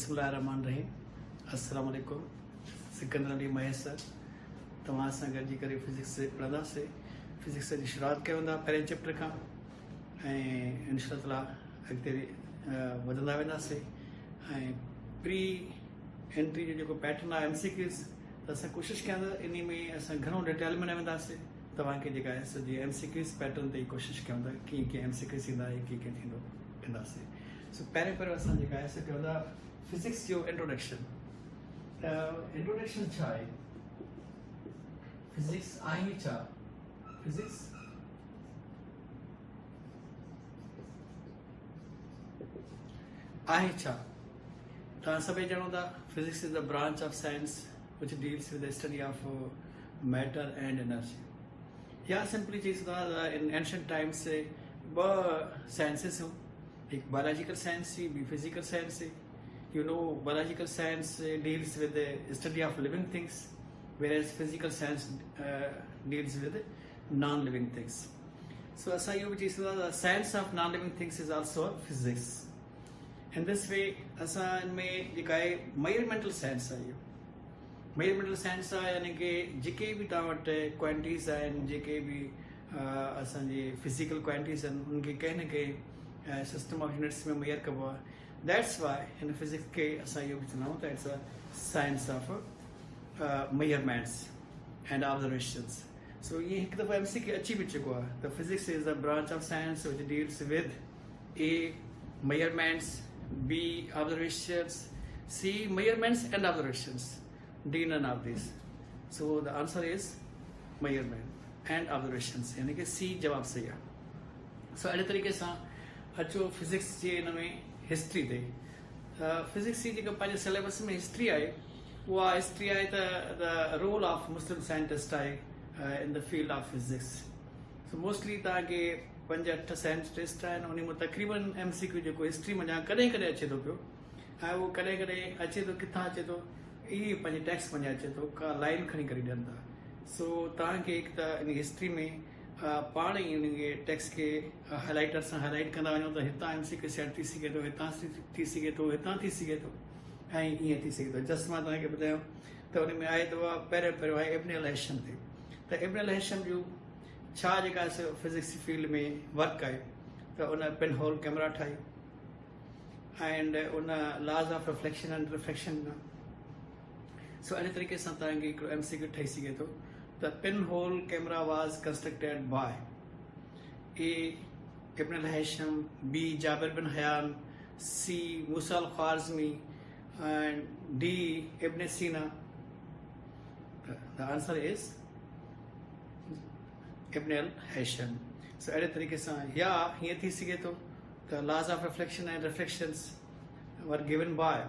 बिस्मिल्लाहिर्रहमानिर्रहीम। अस्सलाम वालेकुम। सिकंदर अली महेश सर तव्हां सां गॾिजी करे फिज़िक्स पढ़ंदासीं। फिज़िक्स जी शुरूआत कयूं था पहिरें चैप्टर खां ऐं इंशाअल्लाह ताला अॻिते वधंदा वेंदासीं। ऐं प्री एंट्री जो जेको पैटर्न आहे MCQs त असां कोशिशि कयूं था इन में असां घणो डिटेल में न वेंदासीं। तव्हांखे जेका आहे सॼी MCQs पैटर्न ते ई कोशिशि कयूं था कीअं कीअं MCQs ईंदा ऐं कीअं कीअं थींदो कंदासीं। सो पहिरें असां जेका आहे सो कयूं था फिज़िक्स जो इंट्रोडक्शन। इंट्रोडक्शन छा आहे? फिज़िक्स आहे छा? फिज़िक्स आहे छा? तव्हां सभई ॼाणो था physics is the branch of science which deals with the study of matter and energy. या simply cheese in ancient times से ॿ साइंसिस हुयूं, एक बायोलॉजिकल साइंस थी, ॿी फिजिकल साइंस थी। You know, biological science deals with the study of living things, whereas physical science deals with non-living things. So, as I the science of non-living things is also physics. In this way, as I may measurmental science. Measurmental science यानी कि जेके भी तव्हां वटि quantities आहिनि, जेके भी असांजे physical quantities आहिनि, उनखे कंहिं न कंहिं सिस्टम ऑफ यूनिट्स में मेयर कबो आहे। दैट्स वाई हिन फिज़िक्स खे असां इहो बि चवंदा आहियूं त it's a science of measurements and observations. So ये हिकु दफ़ो MCQ अची बि चुको आहे त physics is the branch of science which deals with A measurements, B observations, C measurements and observations, D none of these. So the answer is measurement and observations, यानी कि C जवाब सही आहे। सो अहिड़े तरीक़े सां अचो फिज़िक्स जे हिन में हिस्ट्री ते। फिज़िक्स जी जेका पंहिंजे सिलेबस में हिस्ट्री आहे, उहा हिस्ट्री आहे त the role of Muslim scientist आहे in the field of physics. So mostly तव्हांखे 5-8 साइंटिस्ट आहिनि, उन में तक़रीबन MCQ जेको हिस्ट्री में कॾहिं कॾहिं अचे थो पियो, ऐं उहो कॾहिं कॾहिं अचे थो किथां अचे थो, इहे पंहिंजे टेक्स्ट में अचे थो, का लाइन खणी करे ॾियनि था। सो तव्हांखे हिकु त इन हिस्ट्री में पाण ई इन टेक्स्ट खे हाईलाइटर सां हाईलाइट कंदा वञो त हितां MCQ सेट थी सघे थो, हितां थी सघे थो, हितां थी सघे थो, ऐं ईअं थी सघे थो। जस्ट मां तव्हांखे ॿुधायां त उन में आहे त उहा पहिरियों आहे इब्न अल हैशम ते। त इब्न अल हैशम जूं छा जेका फिज़िक्स फील्ड में वर्क आहे त उन पिन होल कैमरा ठाही एंड उन laws of reflection and reflection. So अहिड़े तरीक़े सां तव्हांखे हिकिड़ो MCQ ठही सघे थो त pin hole camera was constructed by A Ibn al Haytham, B Jabir bin Hayyan, C Musa al Khwarizmi and D Ibn Sina. The answer is Ibn al Haytham. So अहिड़े तरीक़े सां या हीअं थी सघे थो त laws of reflection and reflections were given by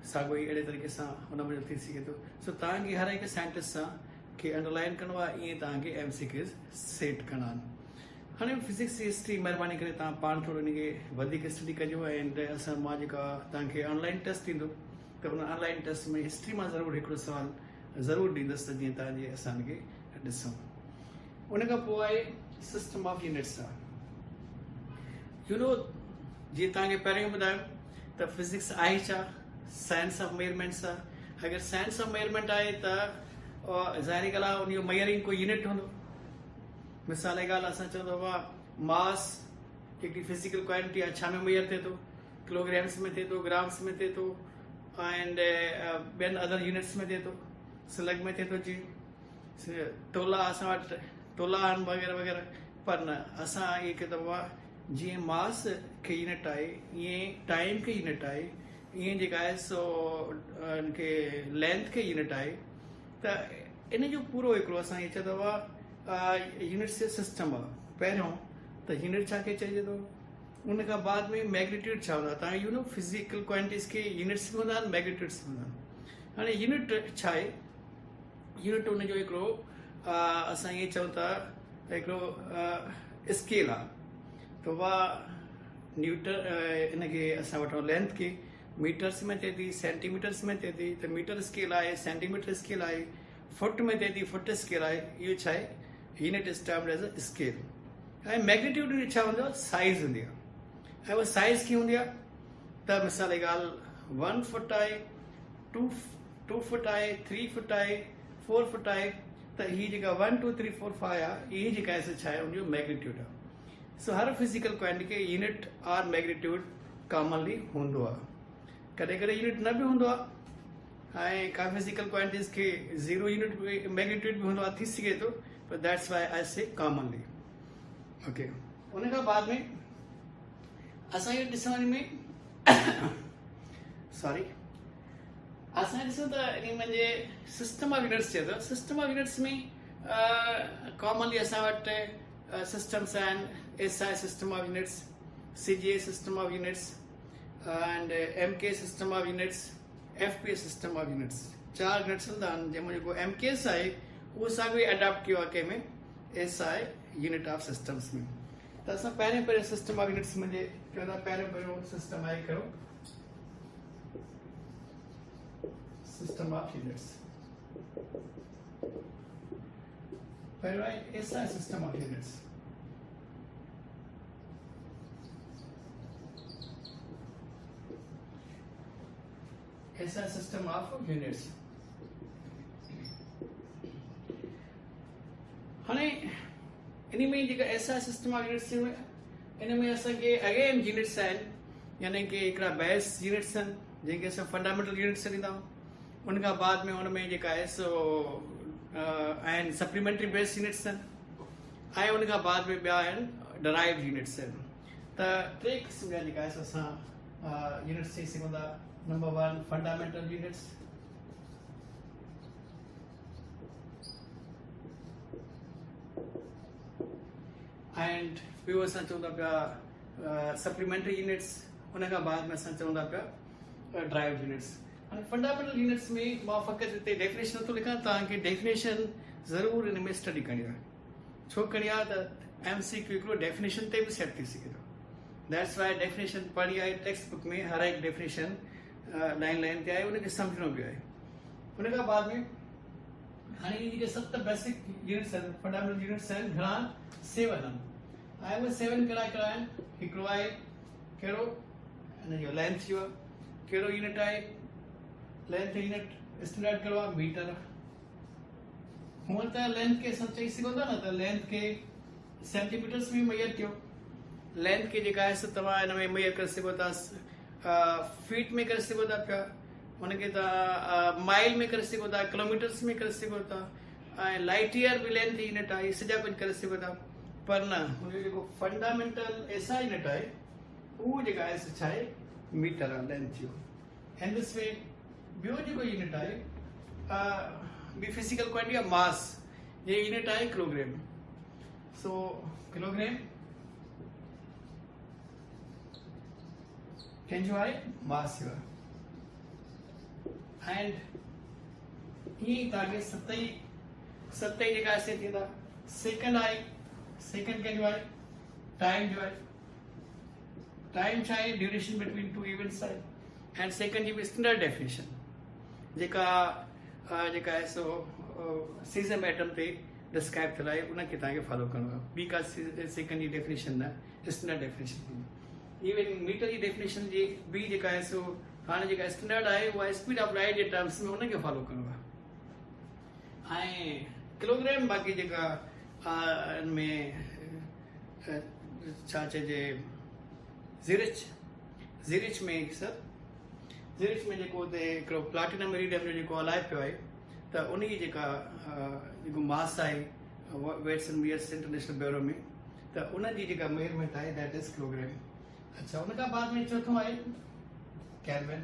साॻियो ई अहिड़े तरीक़े सां हुन में थी सघे थो। सो तव्हांखे हर हिकु साइंटिस्ट सां खे अंडरलाइन करिणो आहे, ईअं तव्हांखे MCQs सेट करणा आहिनि। हाणे फिज़िक्स जी हिस्ट्री महिरबानी करे तव्हां पाण थोरो हिनखे वधीक स्टडी कजो ऐं असां मां जेका तव्हांखे ऑनलाइन टेस्ट थींदो त हुन ऑनलाइन टेस्ट में हिस्ट्री मां ज़रूरु हिकिड़ो सुवाल ज़रूरु ॾींदुसि त जीअं तव्हांजे असांखे ॾिसूं। उन खां पोइ आहे सिस्टम ऑफ यूनिट्स आहे। यू नो, जीअं तव्हांखे पहिरियों ॿुधायो त फिज़िक्स आहे छा? साइंस ऑफ मेजरमेंट्स आहे। अगरि साइंस ऑफ मेजरमेंट आहे त ज़ाहिरी ॻाल्हि आहे उन जो मेयरिंग कोई यूनिट हूंदो। मिसाल जी ॻाल्हि असां चवंदो आहे मास हिकिड़ी फिज़िकल क्वांटिटी आहे, छा में मेयर थिए थो? किलोग्राम्स में थिए थो, ग्राम्स में थिए थो, एंड ॿियनि अदर यूनिट्स में थिए थो, स्लग में थिए थो, जी तोला असां वटि तोला आहिनि वग़ैरह वग़ैरह। पर न, असां इहे किताब जीअं मास खे यूनिट आहे, ईअं टाइम खे यूनिट आहे, ईअं जेका आहे सो इनखे लेंथ खे यूनिट आहे। त इन जो पूरो हिकिड़ो असां इहे चवंदो आहे यूनिट्स जो सिस्टम आहे। पहिरियों त यूनिट छा खे चइजे थो, उन खां बाद में मैग्नीट्यूड छा हूंदो आहे। तव्हां यू नो फिज़िकल क्वांटिटीज़ खे यूनिट्स बि हूंदा आहिनि, मैग्नीट्यूड्स बि हूंदा आहिनि। हाणे यूनिट छा आहे? यूनिट उनजो हिकिड़ो असां ईअं चऊं था त हिकिड़ो स्केल आहे। त उहा न्यूटन इनखे असां वठूं लेंथ खे मीटर्स में थिए थी, सेंटीमीटर्स में थिए थी, त मीटर स्केल आहे, सेंटीमीटर स्केल आहे, फुट में थिए थी, फुट स्केल आहे। इहो छा आहे? Unit is termed as a scale. ऐं मैग्नीट्यूड छा हूंदो आहे? साइज़ हूंदी आहे। ऐं उहा साइज़ कीअं हूंदी आहे? त मिसाल ॻाल्हि 1 फुट आहे 2 फुट आहे 3 फुट आहे 4 फुट आहे त ही जेका 1 2 3 4 5 आहे इहा जेका आहे छा आहे उनजो मैग्नीट्यूड आहे. सो हर फिजिकल क्वांटिटी के यूनिट और मैग्नीट्यूड कॉमनली हूंदो आहे. कॾहिं कॾहिं यूनिट न बि हूंदो आहे ऐं का फिजिकल क्वांटिटीज़ के 0 यूनिट मैग्नीट्यूड भी हूंदो आहे थी सघे थो, पर दैट्स वाई आई से कॉमनली. ओके, उन खां बाद में असां इहो ॾिसण में सॉरी असां ॾिसूं त इन मुंहिंजे सिस्टम ऑफ यूनिट्स चए थो. सिस्टम ऑफ यूनिट्स में कॉमनली असां वटि systems and SI system of units, CGA system of units, and MK system of units, FP system of units. 4 units हूंदा आहिनि जंहिंमें जेको MKS आहे उहो सां बि अडॉप्ट कयो आहे कंहिंमें SI यूनिट ऑफ सिस्टम्स में. त असां पहिरियों सिस्टम ऑफ यूनिट्स में चवंदा पहिरियों सिस्टम आहे कहिड़ो सिस्टम ऑफ यूनिट्स. पहिरियों आहे SI system of units. SI system of units. हाणे इन में जेका SI system of units in में असांखे अगेन यूनिट्स आहिनि, यानी कि हिकिड़ा बेस यूनिट्स आहिनि जंहिंखे असां फंडामेंटल यूनिट्स ॾींदा आहियूं. उन खां बाद में उन में जेका आहे सो आहिनि सप्लीमेंट्री बेस यूनिट्स आहिनि ऐं उन खां बाद में ॿिया आहिनि डराइव्ड यूनिट्स आहिनि. त 3 क़िस्म जा जेका आहे असां यूनिट्स चई सघूं था. नंबर 1 फंडामेंटल यूनिट्स, एंड ॿियो असां चऊं था पिया सप्लीमेंट्री यूनिट्स. उन खां बाद में असां चऊं था पिया ड्राइव यूनिट्स. हाणे फंडामेंटल यूनिट्स में मां फ़क़ति हिते डेफिनेशन नथो लिखां, तव्हांखे डेफिनेशन ज़रूरु हिन में स्टडी करणी आहे. छो करणी आहे त MCQ हिकिड़ो डेफिनेशन ते बि सेट थी सघे थो. दैट्स वाई डेफिनेशन पढ़ी आहे टेक्स्ट बुक में, हर हिकु डेफिनेशन लाइन ते आहे, उनखे सम्झणो बि आहे. उन खां बाद में हाणे इहे जेके 7 बेसिक यूनिट्स आहिनि फंडामेंटल यूनिट्स आहिनि, घणा 7 आहिनि ऐं उहे 7 कहिड़ा कहिड़ा आहिनि. हिकिड़ो आहे कहिड़ो हिन जो लेंथ जो कहिड़ो यूनिट आहे, लेंथ यूनिट स्टैंडर्ड कहिड़ो आहे मीटर. हूअं त लेंथ खे असां चई सघूं था न त लेंथ खे सेंटीमीटर्स में मेजर कयो. लेंथ खे जेका आहे तव्हां हिन में मेजर करे सघो था, फीट में करे सघो था पिया, हुनखे तव्हां माइल में करे सघो था, किलोमीटर्स में करे सघो था, ऐं लाइट ईयर बि लेंथ यूनिट आहे. सॼा कुझु करे सघो था, पर न हुनजो जेको फंडामेंटल SI यूनिट आहे उहो जेका आहे छा आहे मीटर आहे लेंथ जो. एंड दिस वे ॿियो जेको यूनिट आहे ॿी फिजिकल क्वांटिटी ऑफ मास, ये यूनिट आहे किलोग्राम. सो किलोग्राम कंहिंजो आहे मास जो आहे. एंड हीअं तव्हांखे सत ई जेका आहे थींदा. सेकंड आहे, सेकंड कंहिंजो आहे टाइम जो आहे. टाइम छा आहे ड्यूरेशन बिटवीन 2 इवेंट्स आहे. एंड सेकंड जी बि स्टैंडर्ड डेफिनेशन जेका आहे सो सीज़म एटम ते डिस्क्राइब थियल आहे, उनखे तव्हांखे फॉलो करिणो आहे. ॿी का सेकंड जी डेफिनेशन न, स्टैंडर्ड डेफिनेशन. इवन मीटर जी डेफिनेशन जी ॿी जेका आहे सो हाणे जेका स्टैंडर्ड आहे उहा speed of light J terms में उनखे फॉलो करिणो आहे. ऐं किलोग्राम बाक़ी जेका हिन में छा चइजे ज़िरिच में सर ज़िरिच में जेको हुते हिकिड़ो प्लाटिनम इरिडियम जो जेको हलाए पियो आहे त उनजी जेको मास आहे weights and measures international bureau में, त उनजी जेका मेजरमेंट आहे दैट इज़ किलोग्राम. अच्छा, उन खां बाद में चौथों आहे केल्विन.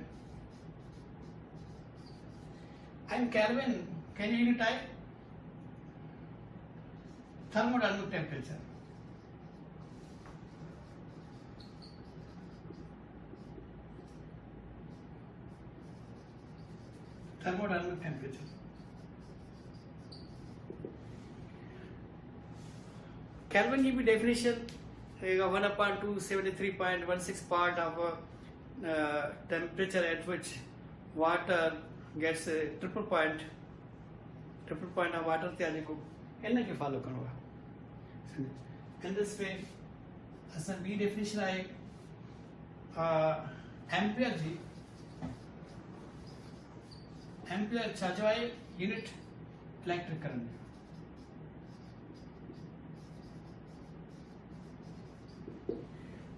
एंड केल्विन कंहिंजी यूनिट आहे thermodynamic temperature. thermodynamic temperature. Kelvin की भी definition 1/273.16 part of temperature at which water gets a triple point of water त्याने को इन्हें के follow करो. In this way, असल B definition है एम्पियर जी एम्पियर छा जो आहे unit electric current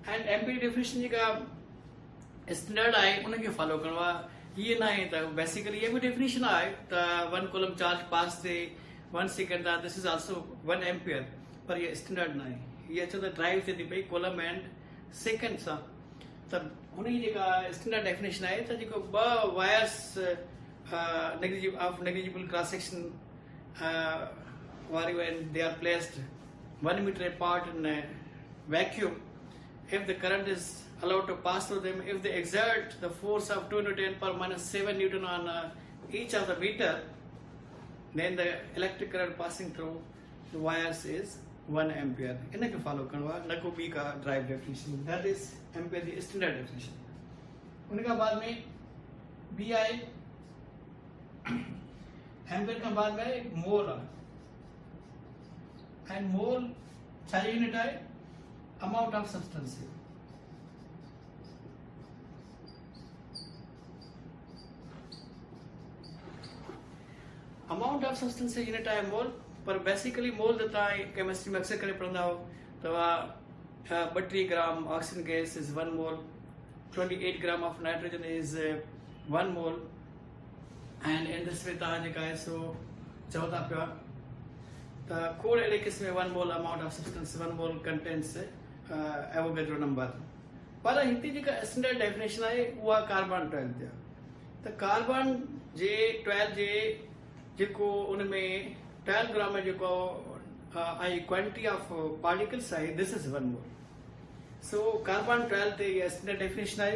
and ampere definition जेका स्टैंडर्ड आहे उनखे फॉलो करणो आहे ये ना है तो बेसिकली ये भी डेफिनेशन है तो 1 कूलम चार्ज पास थे 1 सेकंड था this is also 1 ampere per ये स्टैंडर्ड ना है ये तो ड्राइव थे थी भाई कूलम एंड सेकंड सा तब उन्हीं जगह स्टैंडर्ड डेफिनेशन है तो जो ब wires negligible cross section when they are placed 1 meter apart in a vacuum, if the current is allowed to pass through them, if they exert the force of 2 into 10 power minus 7 Newton on each of the meter, then the electric current passing through the wires is 1 ampere. इन्हें follow करवा नको B का drive definition, that is ampere the standard definition. उनका बाद में BI ampere का बाद में मोल एंड मोल चाहिए यूनिट है amount of substance amount of substance unit है मोल पर बेसिकली मोल देता है केमिस्ट्री में अक्सर करे पढ़ंदा हो तो 32 gram oxygen gas is 1 mole 28 gram of nitrogen is 1 mole and in this way ताज का है सो चौथा पे तो कोड एलिकिस में 1 मोल amount of substance 1 mole contains Avogadro number पर हिंदी जी का स्टैंडर्ड डेफिनेशन है वो कार्बन 12 दिया तो कार्बन जे 12 जे जिको उनमें 12 ग्राम में जिको आई क्वांटिटी ऑफ पार्टिकल्स है this is 1 mole so carbon 12 ते ये स्टैंडर्ड डेफिनेशन है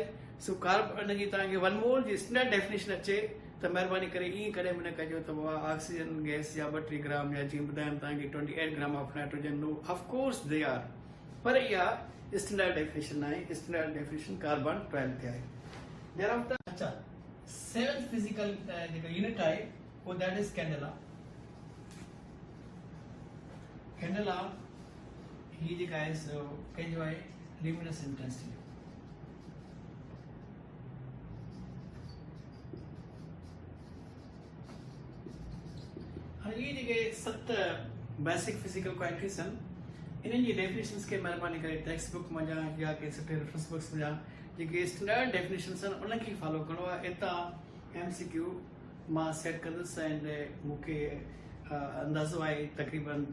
सो कार्बन जी ताके 1 मोल जी स्टैंडर्ड डेफिनेशन अचे तो मेहरबानी करे ई करे मैंने कहो तो ऑक्सीजन गैस या 32 ग्राम या जी बताया ताकि 28 gram of nitrogen no of course they are पर या स्टैंडर्ड डेफिनेशन है स्टैंडर्ड डेफिनेशन कार्बन 12 थे है देयर आफ्टर अच्छा सेवेंथ फिजिकल जो यूनिट है वो दैट इज कैंडेला कैंडेला ही जो है सो के जो है ल्यूमिनस इंटेंसिटी ये जगह 7 बेसिक फिजिकल क्वांटिटीज इन्हनि जी डेफिनेशंस के मेहरबानी करे टेक्स्ट बुक में या के सुठे रेफरेंस बुक्स में जेके स्टैंडर्ड डेफिनेशंस उन खे फॉलो करणो आहे इता एमसीक्यू मां सेट कंदुसि एंड मूंखे अंदाज़ो आहे तक़रीबन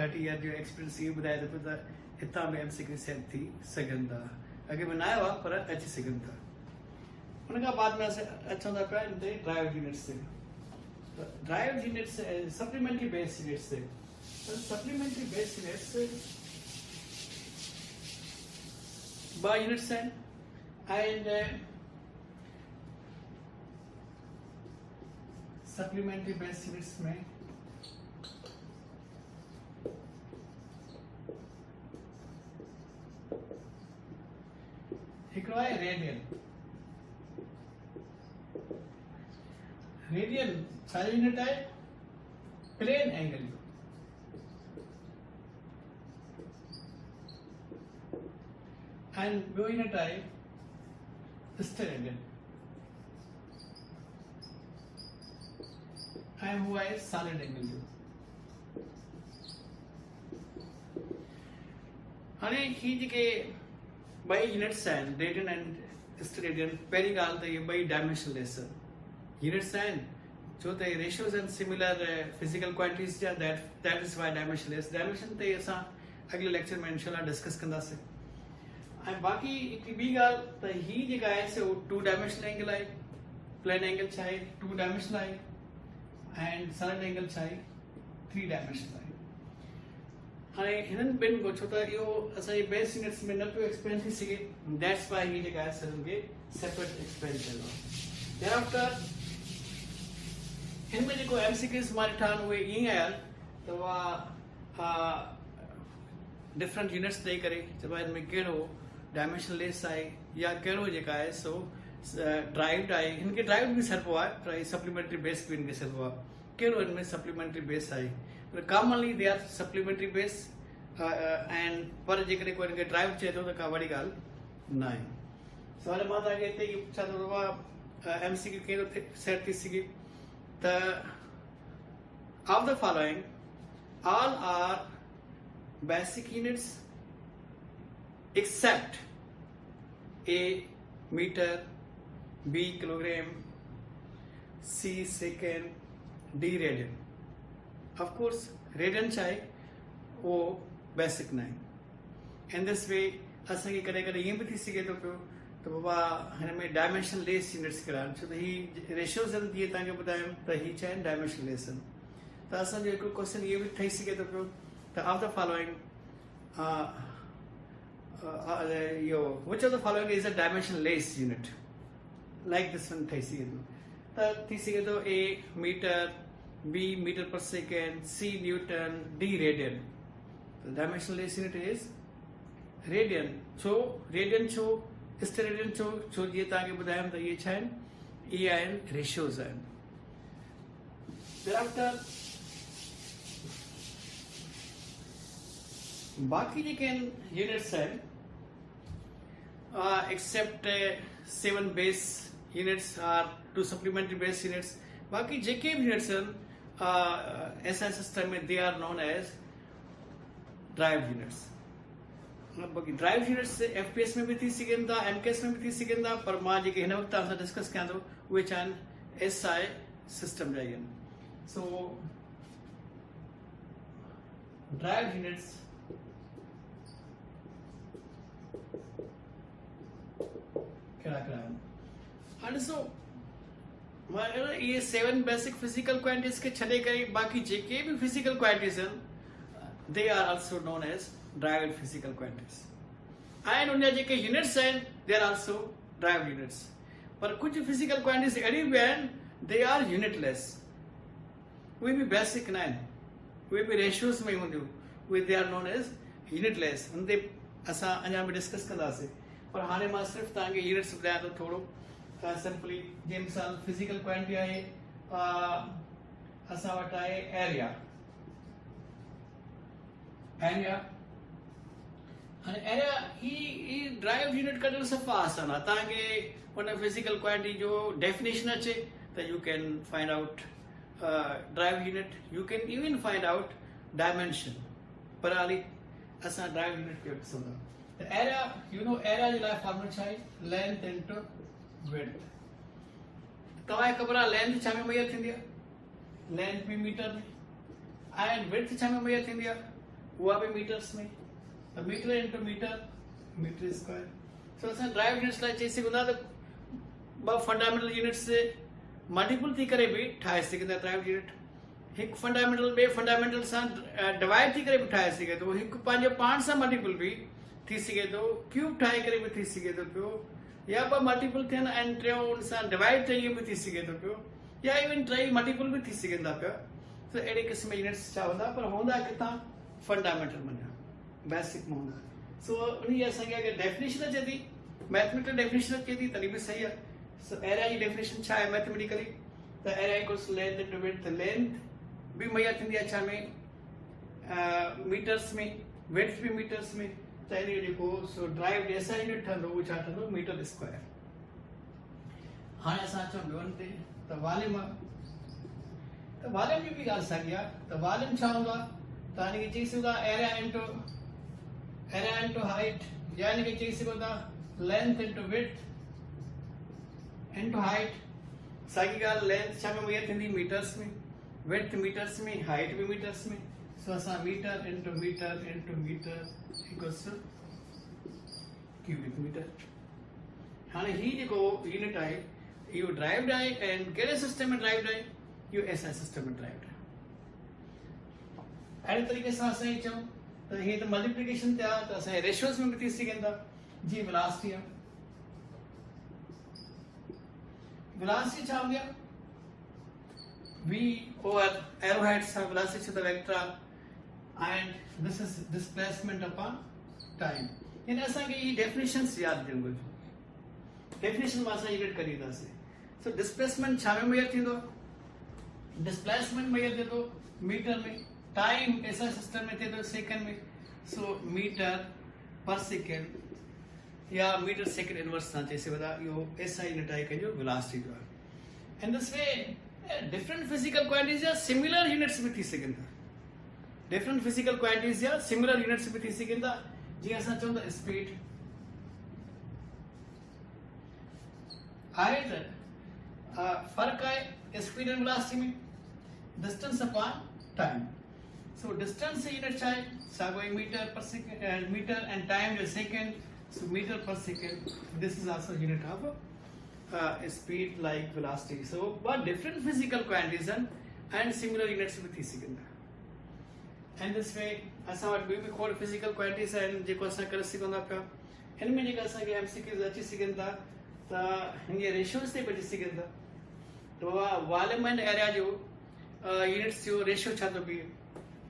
30 ईयर जो एक्सपीरियंस ये ॿुधाए थो त हितां बि एमसीक्यू सेट थी सघनि था अॻे में न आयो आहे पर अची सघनि था उन खां बाद में अचूं था पिया इन ते ड्राइव यूनिट्स ते drive units supplementary base units supplementary base units 2 units and supplementary base units में हिकिड़ो आहे रेडियन रेडियन सारी यूनिट है प्लेन एंगल एंड वो यूनिट है स्टेर एंगल एंड हुआ है सॉलिड एंगल जो हाणे ही जेके 2 यूनिट्स आहिनि रेडियन एंड स्टेरेडियन पहिरीं ॻाल्हि त इहे 2 डायमेंशनलेस यूनिट्स आहिनि छो त ratios and similar physical quantities जा that is why dimensionless dimension ते असां अगले लेक्चर में इंशाल्लाह डिस्कस कंदासीं ऐं बाक़ी हिकु ॿी ॻाल्हि त ही जेका आहे सो 2 डायमेंशनल एंगल आहे प्लेन एंगल छा आहे 2 डायमेंशनल आहे एंड सॉलिड एंगल छा आहे 3 डायमेंशनल आहे हाणे हिननि ॿिनि को छो त इहो असांजे बेस यूनिट्स में न पियो एक्सप्लेन थी सघे दैट्स वाई ही जेका आहे सो हुनखे सेपरेट एक्सप्लेन कयो आहे देयर आफ्टर इनमें जो एमसीक्यूज़ मां ॾिठा आहिनि उहे ईअं आया त उहा डिफरेंट यूनिट्स ॾेई करे चइबो आहे इनमें कहिड़ो डायमेंशनलेस आहे या कहिड़ो जेका आहे सो ड्राइव्ड आहे हिनखे ड्राइव्ड बि सॾिबो आहे पर सप्लीमेंट्री बेस बि हिनखे सॾिबो आहे कहिड़ो हिनमें सप्लीमेंट्री बेस आहे पर commonly they are supplementary base and पर जेकॾहिं कोई हिनखे ड्राइव चए थो त का वॾी ॻाल्हि न आहे सवाल मां तव्हांखे हिते इहो पुछा थो MCQ कहिड़ो सेट थी सघे त of the following all are basic units except A meter, B kilogram, C second, D radian. Of course radian चाहे वो basic नहीं. In this way असांखे कॾहिं कॾहिं ईअं बि थी सघे थो पियो त बाबा हिन में डायमेंशन लेस यूनिट्स कराइनि छो त ही रेशियोज़ आहिनि जीअं तव्हांखे ॿुधायूं त ही चवनि डायमेंशन लेस आहिनि त असांजो हिकिड़ो क्वेश्चन इहो बि ठही सघे थो पियो त of the following which of the following is a dimensionless unit like this one ठही सघे थो त थी सघे थो A मीटर, B मीटर पर second, C Newton, D radian. The dimensionless unit is radian. छो रेडियन छो स्टेरेडियन छो जीअं तव्हांखे ॿुधायमि त इहे छा आहिनि इहे आहिनि रेशियोज़ आहिनि. Thereafter बाकी जेके आहिनि यूनिट्स आहिनि except 7 base units are 2 supplementary base units. बाकी जेके बि यूनिट्स आहिनि SI सिस्टम में they are known as derived units. बाक़ी ड्राइव यूनिट्स FPS में भी थी सघनि था, MKS में भी थी सघनि था, पर मां जेके हिन वक़्तु तव्हां सां डिस्कस कयां थो उहे छा आहिनि SI सिस्टम जा ई आहिनि. सो ड्राइव यूनिट्स कहिड़ा कहिड़ा आहिनि हाणे ॾिसो इहे 7 बेसिक फिजिकल क्वांटिटीज़ खे छॾे करे बाक़ी जेके बि फिजिकल क्वांटिटीज़ आहिनि they are also known as derived physical quantities. And उन जेके यूनिट्स आहिनि they are also derived units. पर कुझु फिजिकल क्वांटिटीज़ अहिड़ियूं बि आहिनि दे आर यूनिटलेस. उहे बि बेसिक न आहिनि, उहे बि रेशियोज़ में हूंदियूं, उहे they are known as unitless. हुन ते असां अञा बि डिस्कस कंदासीं. पर हाणे मां सिर्फ़ु तव्हांखे यूनिट्स ॿुधायां थो थोरो सिंपली. जीअं मिसाल फिजिकल क्वांटिटी आहे असां वटि आहे एरिया. हाणे एरिया ही ड्राइव यूनिट कढणु सफ़ा आसान आहे. तव्हांखे हुन फिजिकल क्वांटिटी जो डेफिनेशन अचे त you can find out drive unit. You can even find out dimension. पर हाली असां ड्राइव यूनिट खे ॾिसूं था. एरिया यू नो एरिया जे लाइ फॉर्मूला छा आहे लेंथ इनटू विड्थ. तव्हांखे ख़बर आहे लेंथ छा में मुयसरु थींदी आहे लेंथ बि मीटर में एंड विड्थ छा में मुयसरु थींदी आहे उहा बि मीटर्स में. त metre into metre metre square. So असां ड्राइव यूनिट्स लाइ चई सघूं था त ॿ फंडामेंटल यूनिट्स मल्टीपल थी करे बि ठाहे सघंदा ड्राइव यूनिट. हिकु फंडामेंटल ॿिए फंडामेंटल सां डिवाइड थी करे बि ठाहे सघे थो. हिकु पंहिंजे पाण सां मल्टीपल बि थी सघे थो. क्यूब ठाहे करे बि थी सघे थो पियो या ॿ मल्टीपल थियनि ऐं टियों हुन सां डिवाइड थिए बि थी सघे थो पियो या इवन टई मल्टीपल बि थी सघनि था पिया. त अहिड़े क़िस्म यूनिट्स छा हूंदा पर हूंदा किथां फंडामेंटल मञा बेसिक में हूंदा. सो उन असांखे अगरि डेफिनेशन अचे थी मैथमेटिकल डेफिनेशन अचे थी तॾहिं बि सही आहे. सो एरिया जी डेफिनेशन छा आहे मैथमेटिकली त area equals length into width. Length बि मुहैया थींदी आहे छा में मीटर्स में, विड्थ बि मीटर्स में. त इन जेको सो ड्राइव SI यूनिट ठहंदो उहो छा ठहंदो मीटर स्क्वायर. हाणे असां अचूं ॿियनि ते त वॉल्यूम. त वॉल्यूम जी बि ॻाल्हि साॻी आहे. त वॉल्यूम छा हूंदो आहे त हिन खे चई सघूं था एरिया इनटू हाइट या हिन खे चई सघूं था length into width into height. साॻी ॻाल्हि लेंथ छा में मुहैया थींदी मीटर्स में, विड्थ मीटर्स में, हाइट बि मीटर्स में. सो असां metre into metre equals to cubic metre. हाणे ही जेको यूनिट आहे इहो ड्राइव्ड आहे ऐं कहिड़े सिस्टम में ड्राइव्ड आहे इहो SI सिस्टम में ड्राइव्ड आहे. अहिड़े तरीक़े सां असां चऊं त हे त मल्टीप्लिकेशन थिया त असांजे रेशियोज़ में बि थी सघनि था. जीअं वेलोसिटी आहे. वेलोसिटी छा हूंदी आहे v over arrowhead सां वेलोसिटी छो त वेक्टर आहे and this is displacement upon time. इन असांखे ई डेफिनेशंस यादि ॾियणु घुरिजे. डेफिनेशन मां असां यूनिट करींदासीं. सो डिस्प्लेसमेंट छा में मुहैया थींदो डिस्प्लेसमेंट मुहैया थिए थो मीटर में. टाइम SI सिस्टम में थिए थो सेकेंड में. सो मीटर पर सेकेंड या मीटर सेकेंड इनवर्स तव्हां चई सघो था इहो SI यूनिट आहे कंहिंजो वेलोसिटी जो आहे। In this way different physical quantities जा सिमिलर यूनिट्स बि थी सघनि था। डिफरेंट फिजिकल क्वांटिटीज़ जा सिमिलर यूनिट्स बि थी सघनि था। जीअं असां चऊं था स्पीड आहे त फ़र्क़ु आहे स्पीड एंड वेलोसिटी में, distance upon time. So distance unit है going meter per second and meter and time is second, so meter per second. This is also unit of speed like velocity. So but different physical quantities and similar units with second. And this way असां वटि ॿियूं बि खोड़ physical quantities आहिनि जेको असां करे सघूं था पिया। हिन में जेका असांखे MCQs अची सघनि था त हिन रेशियोस ते बची सघनि था। त वॉल्यूम एंड एरिया जो यूनिट्स जो रेशियो छा थो बीहे,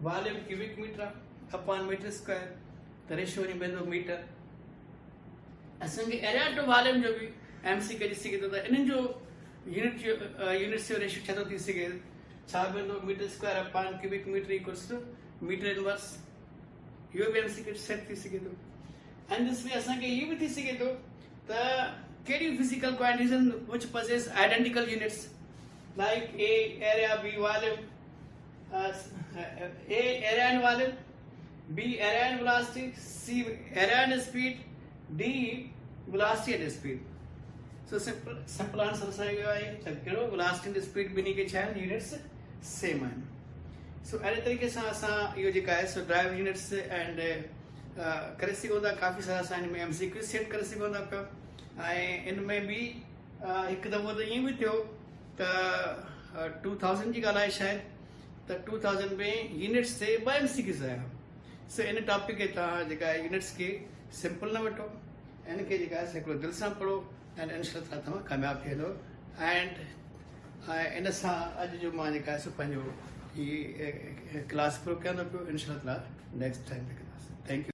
volume cubic metre upon metre square, त रेशियो वञी पवंदो मीटर। असांखे एरिया टू वॉल्यूम जो बि MCQ अची सघे थो त इन्हनि जो यूनिट्स जो रेशियो छा थो थी सघे, छा पवंदो metre square upon cubic metre equals to metre inverse. इहो बि MCQ सेट थी सघे थो। एंड दिस वे असांखे इहो बि थी सघे थो त कहिड़ियूं फिजिकल क्वांटिटीज़ आहिनि which possess identical units like A area, B volume, A area and volume, B area and velocity, C area and speed, D velocity and speed. So simple answer असांजो आहे त कहिड़ो velocity and speed ॿिन्ही खे छा आहिनि units same आहिनि। सो अहिड़े तरीक़े सां असां इहो जेका आहे सो ड्राइव यूनिट्स एंड करे सघूं था। काफ़ी सारा असां हिन में MCQ सेट करे सघूं था पिया। ऐं इन में बि हिकु दफ़ो त ईअं बि थियो त 2000 जी ॻाल्हि आहे शायदि, त 2000 में यूनिट्स ते ॿ MCQs आया। सो इन टॉपिक खे तव्हां जेका आहे यूनिट्स खे सिंपल न वठो, इन खे जेका आहे हिकिड़ो दिलि सां पढ़ो ऐं इंशाअल्लाह तव्हां कामयाबु थींदो। एंड इन सां अॼु जो मां जेका आहे सो पंहिंजो ही क्लास पूरो कयां थो पियो। इंशाअल्लाह नेक्स्ट टाइम ते कंदासीं। Thank you.